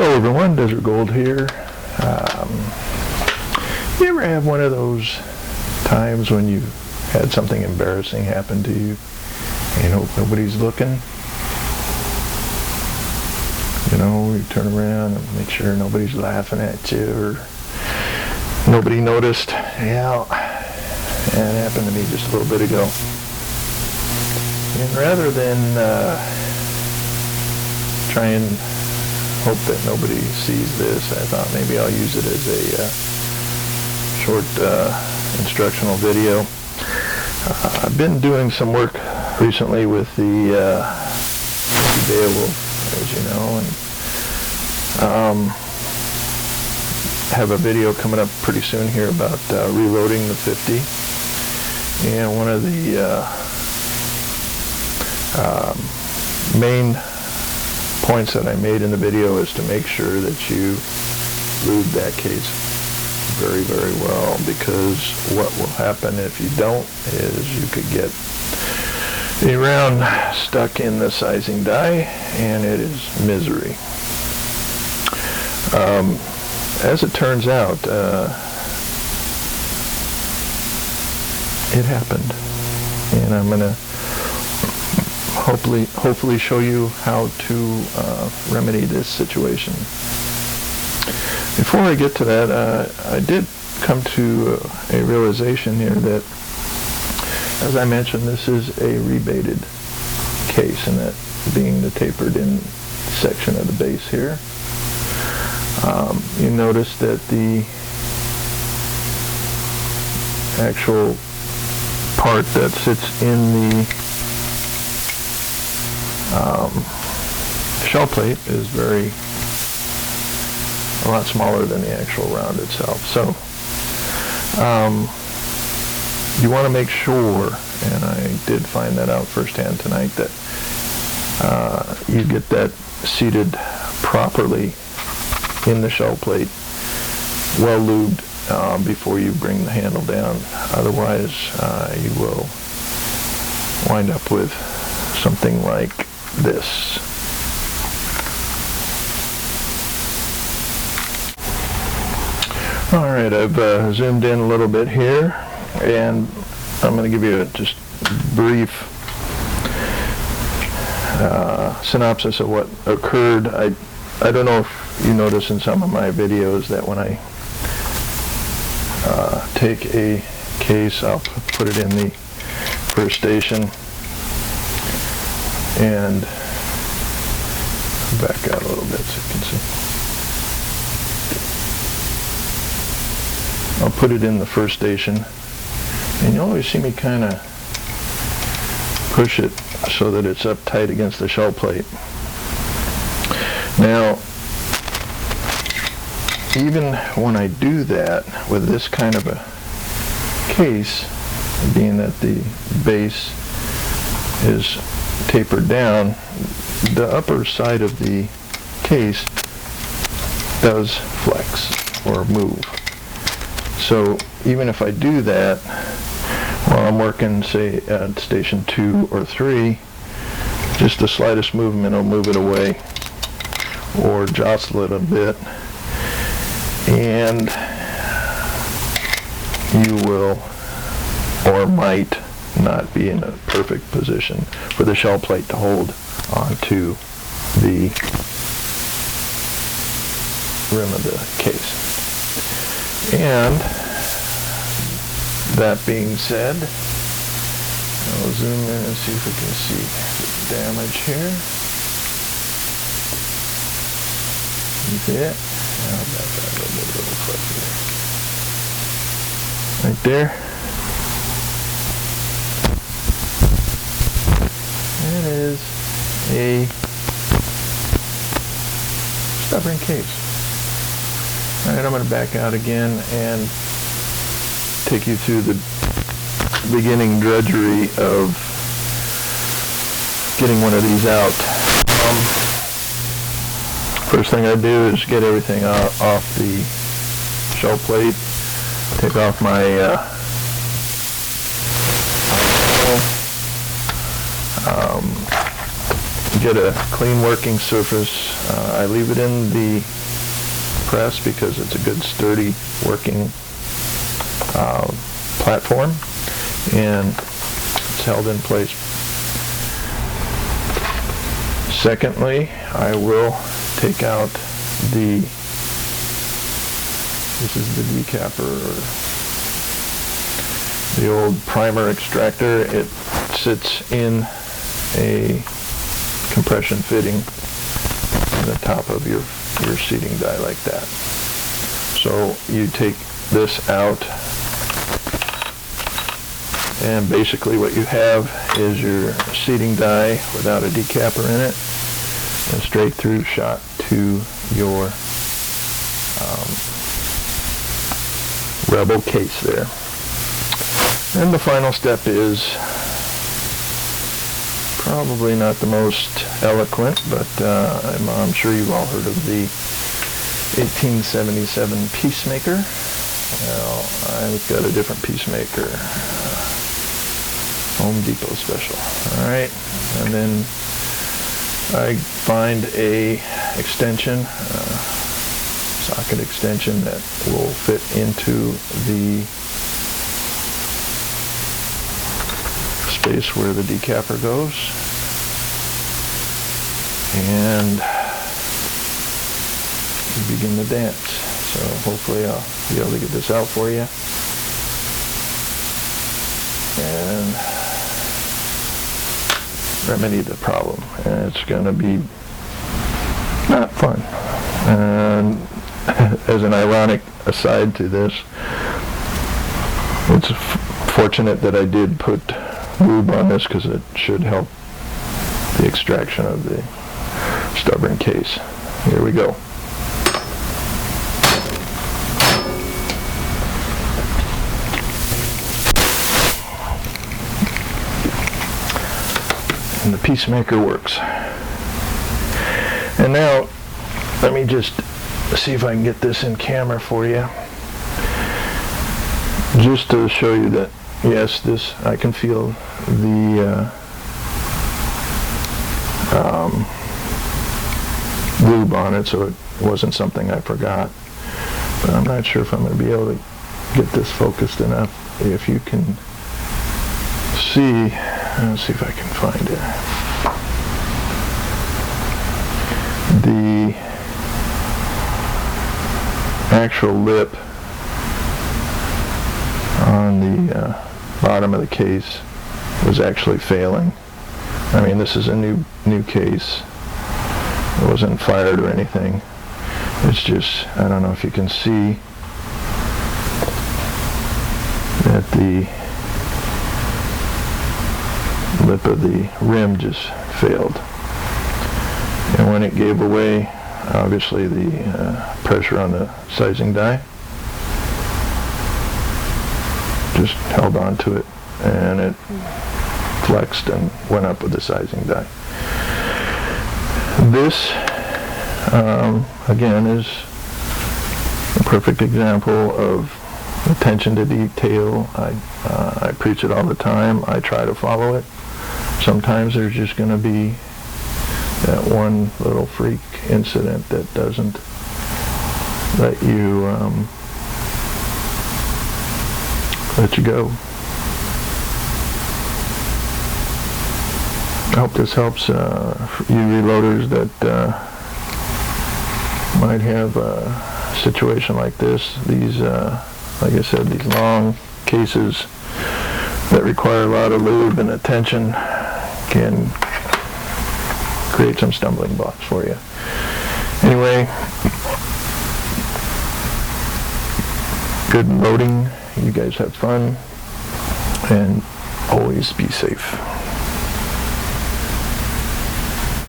Hello everyone, Desert Gold here. You ever have one of those times when you had something embarrassing happen to you and you hope nobody's looking? You know, you turn around and make sure nobody's laughing at you or nobody noticed. Yeah, that happened to me just a little bit ago. And rather than try and hope that nobody sees this, I thought maybe I'll use it as a short instructional video. I've been doing some work recently with the Beowulf, as you know, and have a video coming up pretty soon here about reloading the 50. And one of the main points that I made in the video is to make sure that you lube that case very, very well, because what will happen if you don't is you could get a round stuck in the sizing die and it is misery. As it turns out, it happened, and I'm going to hopefully show you how to remedy this situation. Before I get to that, I did come to a realization here that, as I mentioned, this is a rebated case, and that being the tapered in section of the base here. You notice that the actual part that sits in the shell plate is a lot smaller than the actual round itself. So you want to make sure, and I did find that out firsthand tonight, that you get that seated properly in the shell plate, well lubed before you bring the handle down. Otherwise you will wind up with something like this. Alright, I've zoomed in a little bit here, and I'm going to give you a just brief synopsis of what occurred. I don't know if you notice in some of my videos that when I take a case, I'll put it in the first station and back out a little bit so you can see. I'll put it in the first station, and you always see me kind of push it so that it's up tight against the shell plate. Now, even when I do that with this kind of a case, being that the base is tapered down, the upper side of the case does flex or move. So even if I do that while I'm working, say, at station 2 or 3, just the slightest movement will move it away or jostle it a bit, and you will or might not be in a perfect position for the shell plate to hold onto the rim of the case. And that being said, I'll zoom in and see if we can see the damage here. You see it? How about that? A little fuzzy there. Right there. It is a stubborn case. Alright, I'm going to back out again and take you through the beginning drudgery of getting one of these out. First thing I do is get everything off the shell plate, take off my get a clean working surface. I leave it in the press because it's a good sturdy working platform, and it's held in place. Secondly, I will take out this is the decapper, or the old primer extractor. It sits in a compression fitting on the top of your seating die like that. So you take this out, and basically what you have is your seating die without a decapper in it, and straight through shot to your Rebel case there. And the final step is probably not the most eloquent, but I'm sure you've all heard of the 1877 Peacemaker. Well, I've got a different Peacemaker, Home Depot special. All right, and then I find a extension, socket extension that will fit into the space where the decapper goes, and begin the dance. So hopefully I'll be able to get this out for you, and remedy the problem. And it's going to be not fun. And as an ironic aside to this, it's fortunate that I did put lube on this, because it should help the extraction of the stubborn case. Here we go. And the Peacemaker works. And now, let me just see if I can get this in camera for you, just to show you that yes, this, I can feel the lube on it, so it wasn't something I forgot. But I'm not sure if I'm going to be able to get this focused enough. If you can see, let's see if I can find it. The actual lip on the bottom of the case was actually failing. I mean, this is a new case. It wasn't fired or anything. It's just, I don't know if you can see that the lip of the rim just failed. And when it gave away, obviously the pressure on the sizing die just held on to it, and it flexed and went up with the sizing die. This, again, is a perfect example of attention to detail. I preach it all the time. I try to follow it. Sometimes there's just going to be that one little freak incident that doesn't let you go. I hope this helps you reloaders that might have a situation like this. These, like I said, these long cases that require a lot of lube and attention can create some stumbling blocks for you. Anyway, good loading. You guys have fun, and always be safe.